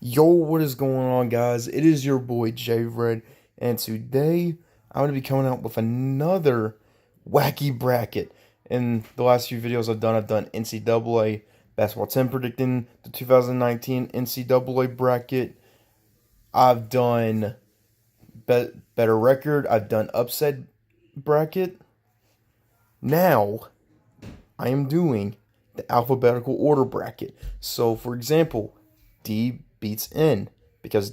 Yo, what is going on, guys? It is your boy J Red, and today I'm going to be coming out with another wacky bracket. In the last few videos I've done NCAA basketball 10 predicting the 2019 NCAA bracket. I've done better record. I've done upset bracket. Now I am doing the alphabetical order bracket. So, for example, D beats N because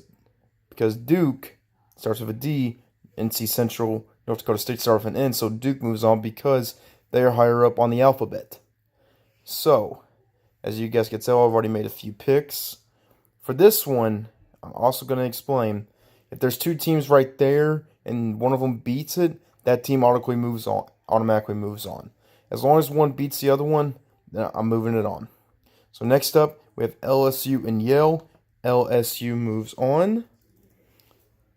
Duke starts with a D, NC Central, North Dakota State start with an N, so Duke moves on because they are higher up on the alphabet. So, as you guys can tell, I've already made a few picks. For this one, I'm also going to explain if there's two teams right there and one of them beats it, that team automatically moves on. As long as one beats the other one, then I'm moving it on. So next up, we have LSU and Yale. LSU moves on.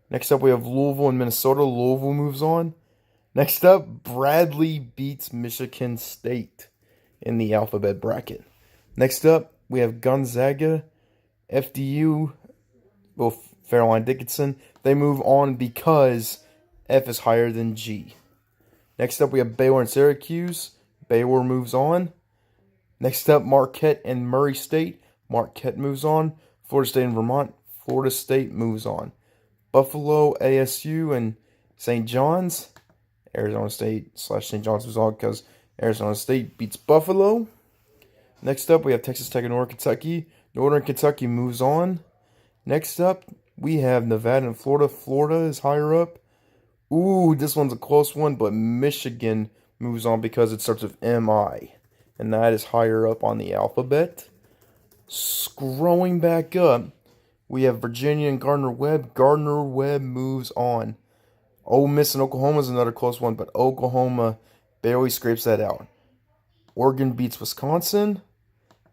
Next up, we have Louisville and Minnesota. Louisville moves on. Next up, Bradley beats Michigan State in the alphabet bracket. Next up, we have Gonzaga, FDU, Fairline Dickinson. They move on because F is higher than G. Next up, we have Baylor and Syracuse. Baylor moves on. Next up, Marquette and Murray State. Marquette moves on. Florida State and Vermont. Florida State moves on. Buffalo, ASU, and St. John's. Arizona State / St. John's moves on because Arizona State beats Buffalo. Next up, we have Texas Tech and Northern Kentucky. Northern Kentucky moves on. Next up, we have Nevada and Florida. Florida is higher up. Ooh, this one's a close one, but Michigan moves on because it starts with MI. And that is higher up on the alphabet. Scrolling back up, we have Virginia and Gardner-Webb. Gardner-Webb moves on. Ole Miss and Oklahoma is another close one, but Oklahoma barely scrapes that out. Oregon beats Wisconsin.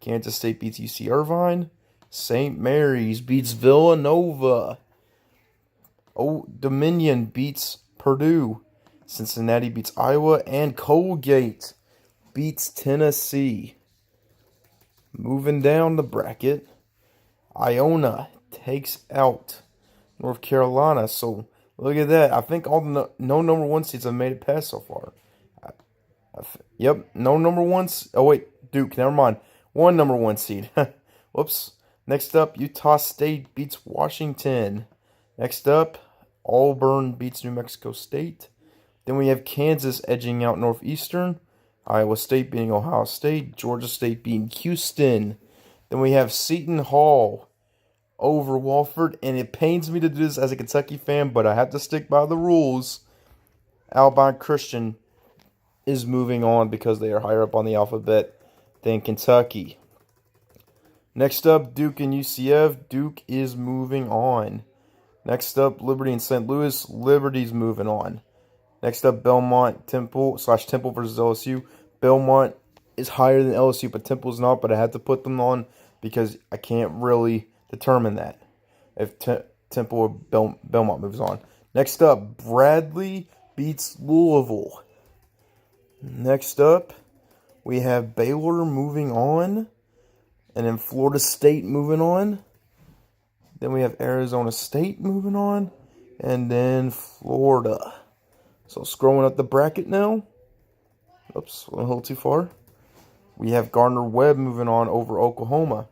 Kansas State beats UC Irvine. St. Mary's beats Villanova. Old Dominion beats Purdue. Cincinnati beats Iowa. And Colgate beats Tennessee. Moving down the bracket, Iona takes out North Carolina. So look at that. I think all the no number one seeds have made it past so far. Yep, no number ones. Oh wait, Duke. Never mind. One number one seed. Whoops. Next up, Utah State beats Washington. Next up, Auburn beats New Mexico State. Then we have Kansas edging out Northeastern. Iowa State beating Ohio State. Georgia State beating Houston. Then we have Seton Hall over Wofford. And it pains me to do this as a Kentucky fan, but I have to stick by the rules. Alabama Christian is moving on because they are higher up on the alphabet than Kentucky. Next up, Duke and UCF. Duke is moving on. Next up, Liberty and St. Louis. Liberty's moving on. Next up, Belmont, Temple versus LSU. Belmont is higher than LSU, but Temple's not. But I have to put them on because I can't really determine that if Temple or Belmont moves on. Next up, Bradley beats Louisville. Next up, we have Baylor moving on. And then Florida State moving on. Then we have Arizona State moving on. And then Florida. So scrolling up the bracket now. Oops, went a little too far. We have Gardner-Webb moving on over Oklahoma.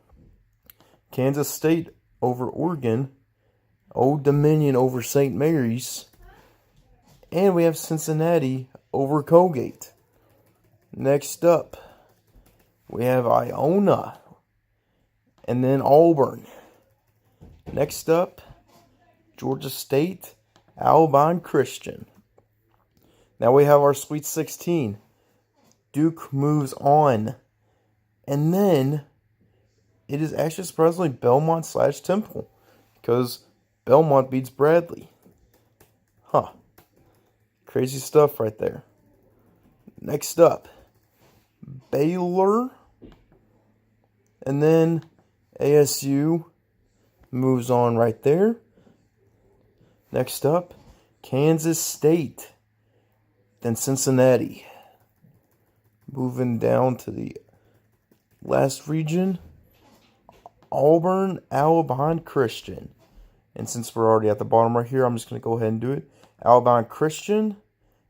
Kansas State over Oregon. Old Dominion over St. Mary's. And we have Cincinnati over Colgate. Next up, we have Iona. And then Auburn. Next up, Georgia State, Alabama Christian. Now we have our Sweet 16. Duke moves on. And then it is actually surprisingly Belmont / Temple. Because Belmont beats Bradley. Huh. Crazy stuff right there. Next up, Baylor. And then ASU moves on right there. Next up, Kansas State. Then Cincinnati. Moving down to the last region, Auburn, Alabama Christian. And since we're already at the bottom right here, I'm just going to go ahead and do it. Alabama Christian,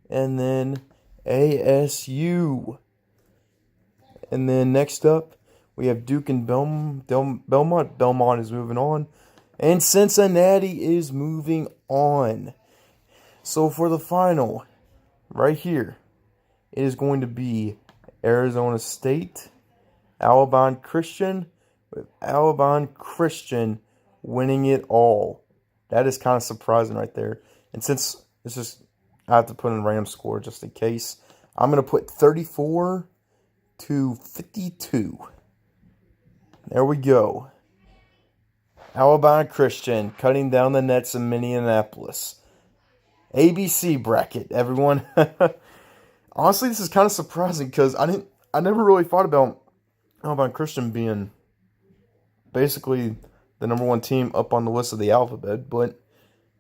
and then ASU. And then next up, we have Duke and Belmont. Belmont is moving on. And Cincinnati is moving on. So for the final, right here, it is going to be Arizona State, Alabama Christian, with Alabama Christian winning it all. That is kind of surprising right there. And since it's just, I have to put in a random score just in case. I'm going to put 34 to 52. There we go. Alabama Christian cutting down the nets in Minneapolis. ABC bracket, everyone. Honestly, this is kind of surprising because I never really thought about Alabama Christian being basically the #1 team up on the list of the alphabet, but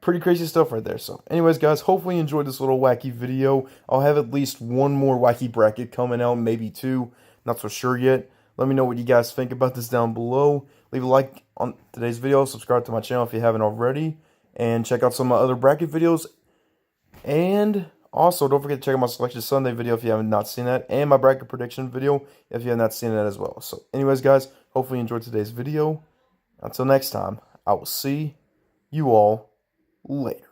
pretty crazy stuff right there. So anyways, guys, hopefully you enjoyed this little wacky video. I'll have at least one more wacky bracket coming out, maybe two. Not so sure yet. Let me know what you guys think about this down below. Leave a like on today's video. Subscribe to my channel if you haven't already. And check out some of my other bracket videos. And also, don't forget to check out my Selection Sunday video if you haven't not seen that. And my bracket prediction video if you have not seen that as well. So anyways, guys, hopefully you enjoyed today's video. Until next time, I will see you all later.